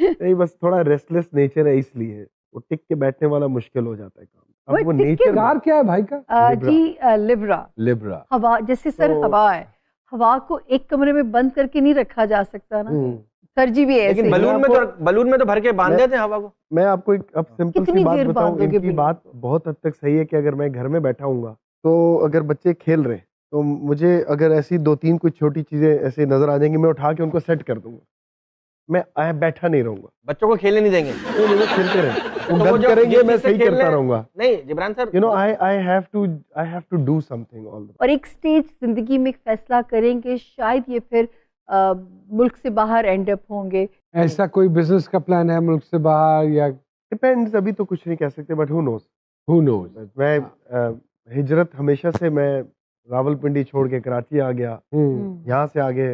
नहीं, बस थोड़ा रेस्टलेस नेचर है, इसलिए वो टिक के बैठने वाला मुश्किल हो जाता है काम। अब वो नेचर कार क्या है भाई का? लिब्रा। लिब्रा। हवा, जैसे सर हवा है, हवा को एक कमरे में बंद करके नहीं रखा जा सकता ना। सर जी भी ऐसे। लेकिन बलून में तो भर के बांध देते हैं हवा को। मैं आपको एक अब सिंपल सी बात बताऊं, इनकी बात बहुत हद तक सही है कि अगर मैं घर में बैठा हूँगा तो अगर बच्चे खेल रहे हैं तो मुझे अगर ऐसी 2-3 कुछ छोटी चीजें ऐसे नजर आ जाएंगी, मैं उठा के उनको सेट कर दूंगा। मैं बैठा नहीं रहूंगा। बच्चों को खेलने नहीं देंगे? नहीं, वो खेलते रहे, वो गलत करेंगे, मैं सही करता रहूंगा। नहीं Jibran sir, you know I have to do something all the. और एक स्टेज जिंदगी में एक फैसला करेंगे, शायद ये फिर मुल्क से बाहर एंड अप होंगे। ऐसा कोई बिजनेस का प्लान है मुल्क से बाहर या? डिपेंड्स, अभी तो कुछ नहीं कह सकते, बट हु नोज। मैं हिजरत हमेशा से, मैं रावलपिंडी छोड़ के कराची आ गया, यहाँ से आगे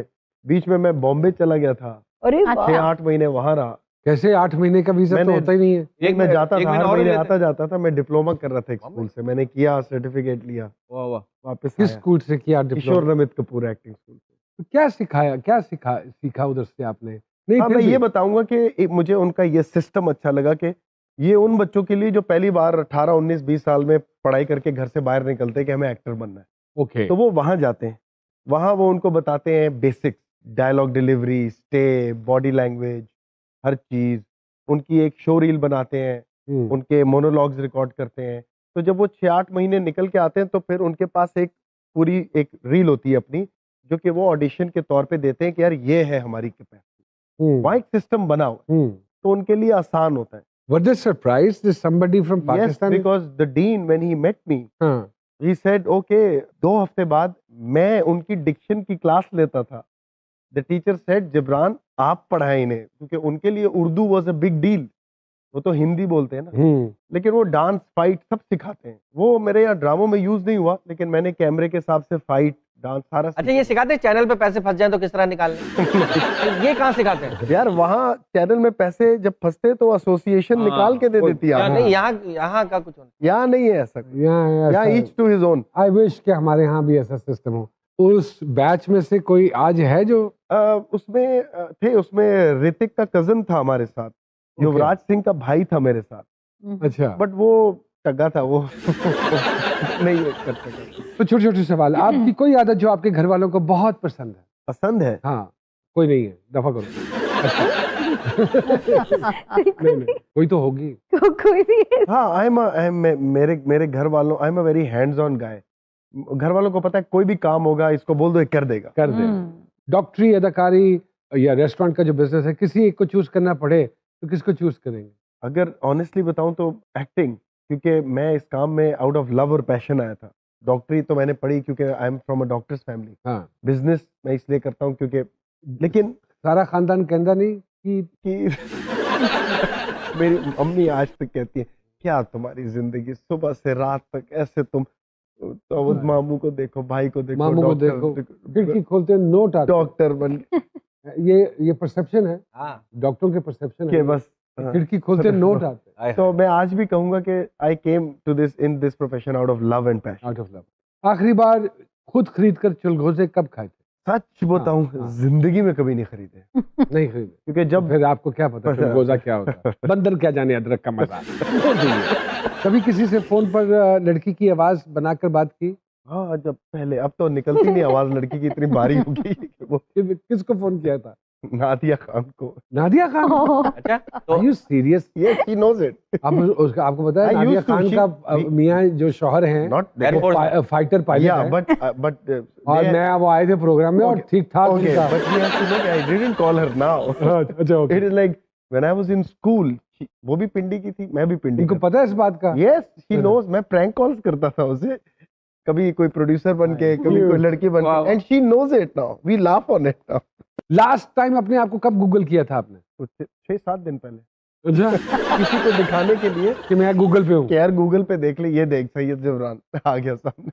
बीच में मैं बॉम्बे चला गया था, 6-8 महीने वहां रहा। कैसे 8 महीने का वीजा तो होता ही नहीं है। एक मैं जाता था, हर महीने आता जाता था। मैं डिप्लोमा कर रहा था एक स्कूल से, मैंने किया, सर्टिफिकेट लिया, वापस किस स्कूल से किया? किशोर नमित कपूर एक्टिंग स्कूल से। तो क्या सीखा उधर से आपने? नहीं, मैं ये बताऊंगा कि मुझे उनका ये सिस्टम अच्छा लगा कि ये उन बच्चों के लिए जो पहली बार 18, 19, 20 साल में पढ़ाई करके घर से बाहर निकलते हैं कि हमें एक्टर बनना है। ओके। तो वो वहां जाते हैं, वहां वो उनको बताते हैं basics, dialogue delivery, stay, body language, हर चीज। उनकी एक शो रील बनाते हैं, उनके मोनोलॉग्स रिकॉर्ड करते हैं। तो जब वो 6-8 महीने निकल के आते हैं तो फिर उनके पास एक पूरी एक रील होती है अपनी, जो कि वो ऑडिशन के तौर पे देते हैं कि यार ये है हमारी कैपेसिटी। वहाँ एक सिस्टम बना हुआ है, तो उनके लिए आसान होता है। Were they surprised that somebody from Pakistan? Yes, because the dean when he met me, he said, okay, 2 हफ्ते बाद मैं उनकी डिक्शन की क्लास लेता था। The teacher said, जिब्रान आप पढ़ाएं इन्हें, क्योंकि उनके लिए Urdu was a big deal। वो तो हिंदी बोलते हैं ना, लेकिन वो डांस, फाइट सब सिखाते हैं। वो मेरे यहाँ ड्रामों में यूज नहीं हुआ, लेकिन मैंने कैमरे के हिसाब से फाइट, डांस सारा। अच्छा, ये सिखाते हैं चैनल पे पैसे फंस जाए तो किस तरह निकालने? ये कहाँ सिखाते हैं यार? वहाँ चैनल में पैसे जब फंसते तो एसोसिएशन निकाल के दे देती है। नहीं, यहाँ का कुछ यहाँ नहीं है ऐसा। यहाँ each to his own. I wish कि हमारे यहाँ भी ऐसा सिस्टम हो। उस बैच में से कोई आज है जो उसमें थे? उसमें ऋतिक का कजन था हमारे साथ, युवराज सिंह का भाई था मेरे साथ। अच्छा, बट वो टगा था, वो नहीं करते। तो छोटे छोटे सवाल, आपकी कोई आदत जो आपके घर वालों को बहुत पसंद है? पसंद है? हाँ, कोई नहीं है, दफा करो। नहीं, कोई तो होगी। कोई भी है। हाँ, मेरे घर वालों, I am a very hands on guy. घर वालों को पता है कोई भी काम होगा, इसको बोल दो, ये कर देगा। डॉक्टरी, अदाकारी या रेस्टोरेंट का जो बिजनेस है, किसी एक को चूज करना पड़े तो किसको चूज करेंगे? अगर ऑनेस्टली बताऊं तो एक्टिंग, क्योंकि मैं इस काम में आउट ऑफ लव और पैशन आया था। डॉक्टरी तो मैंने पढ़ी क्योंकि I am from a doctor's family. हाँ। बिजनेस मैं इसलिए करता हूं क्योंकि, लेकिन सारा खानदान कहता नहीं कि मेरी अम्मी आज तक कहती है, क्या तुम्हारी जिंदगी सुबह से रात तक ऐसे, तुम तो मामू को देखो, भाई को देखो, मामू को देखो, खिड़की खोलते नोट आता, डॉक्टर बन। ये परसेप्शन है, डॉक्टरों के परसेप्शन है, बस खिड़की खोलते नोट आते। तो मैं आज भी कहूंगा कि I came to this in this profession out of love and passion. Out of love. आखिरी बार खुद खरीद कर चुलगोजे कब खाए थे? सच बताऊं, जिंदगी में कभी नहीं खरीदे। नहीं खरीदे क्योंकि जब, फिर आपको क्या पता चुलगोजा क्या होता है? बंदर क्या जाने अदरक का मजा। कभी किसी से फोन पर लड़की की आवाज बनाकर बात की? हाँ, जब पहले, अब तो निकलती नहीं आवाज लड़की की, इतनी बारी होगी। वो किसको फोन किया था? नादिया खान को। नादिया खान? अच्छा, तो you serious? Yes, she knows it. आपको पता है नादिया खान का मियां जो शौहर हैं, फाइटर पायलट है। बट और मैं वो आए थे प्रोग्राम में और ठीक ठाक। But we have to know, I didn't call her now. अच्छा, it is like when I was in school, वो भी पिंडी की थी, मैं भी पिंडी। उनको पता है इस बात का? Yes, she knows. मैं प्रैंक कॉल्स करता था उसे, कभी कोई प्रोड्यूसर बन के, कभी कोई लड़की बन के, and she knows it now, we laugh on it now. Last time अपने आप को कब गूगल किया था आपने? 6-7 दिन पहले। अच्छा। किसी को दिखाने के लिए कि मैं गूगल पे हूँ, कि यार गूगल पे देख ले, ये देख, सैयद जिब्रान आ गया सामने।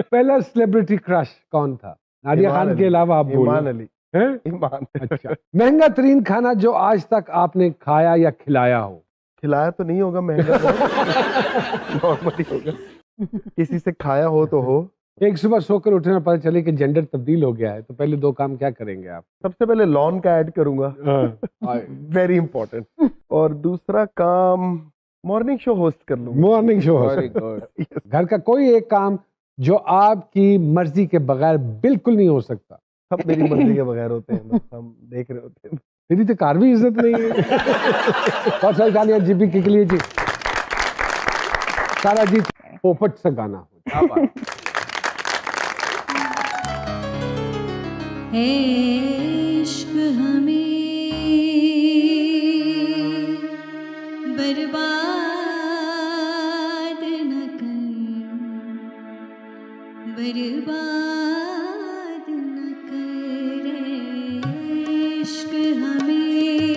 पहला सेलिब्रिटी क्रश कौन था नादिया खान के अलावा? आप बोलो। ईमान अली। ईमान। अच्छा। महंगा तरीन खाना जो आज तक आपने खाया या खिलाया हो? खिलाया तो नहीं होगा, महंगा नॉर्मली होगा। किसी से खाया हो तो हो, एक सुबह सोकर उठने में पता चले कि जेंडर तब्दील हो गया है, तो पहले 2 काम क्या करेंगे आप? सबसे पहले लॉन का ऐड करूंगा, हाँ, वेरी इंपॉर्टेंट। और दूसरा काम मॉर्निंग शो होस्ट कर लूंगा। Morning show very good. घर का कोई एक काम जो आपकी मर्जी के बगैर बिल्कुल नहीं हो सकता। सब मेरी मर्जी के बगैर होते हैं, बस हम देख रहे होते हैं। तेरी तो कार भी इज्जत नहीं है। बहुत सारी गालियां जीपी के लिए जी। सारा जी पोपट से गाना हो। क्या बात। इश्क हमें बर्बाद न कर, बर्बाद न कर। इश्क हमें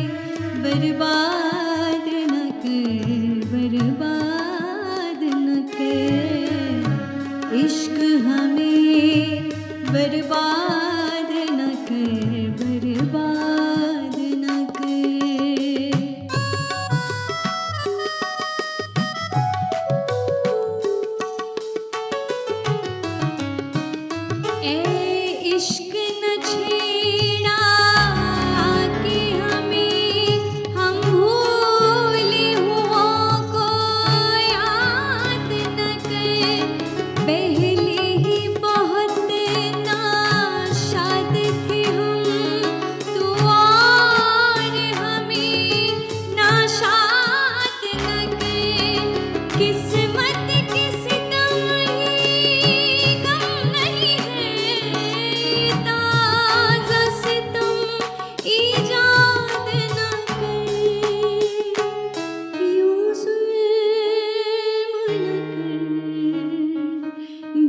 बर्बाद न कर, बर्बाद न कर। इश्क हमें बर्बाद न कर, बर्बाद न कर। ए इश्क न छेड़ा के हमें, हम भूले हुओं को याद न कर। पहले ही बहुत नाशाद थे हम, तू और हमें नाशाद न कर। किस्मत के सितम ही गम नहीं है, ताज़ा सितम ईजाद न कर। यूं जुल्म न कर,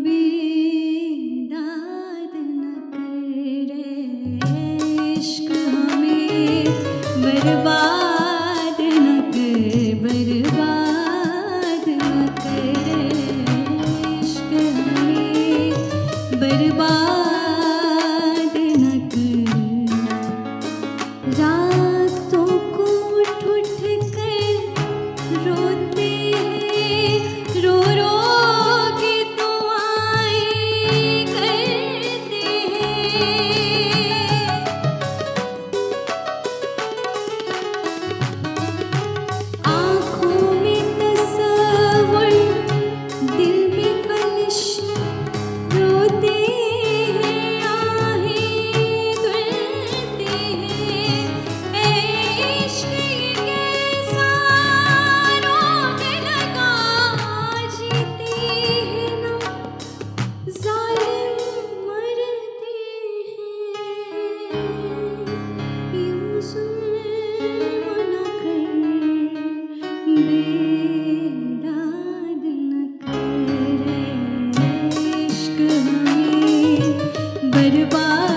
बेदाद न कर। इश्क हमें बर्बाद न कर, बर्बाद न कर। इश्क हमें बर्बाद न कर। रातों को उठ उठ कर रोते हैं, रो रो के दुआएं करते हैं। आँखों में तसव्वुर, दिल में कलिश, रोते हैं, आहें धुलते हैं। ए इश्क ये कैसा रोग लगा, जीते हैं ना ज़ालिम मरते हैं। यूं जुल्म न कर, बेदाद न कर। इश्क हमें बर्बाद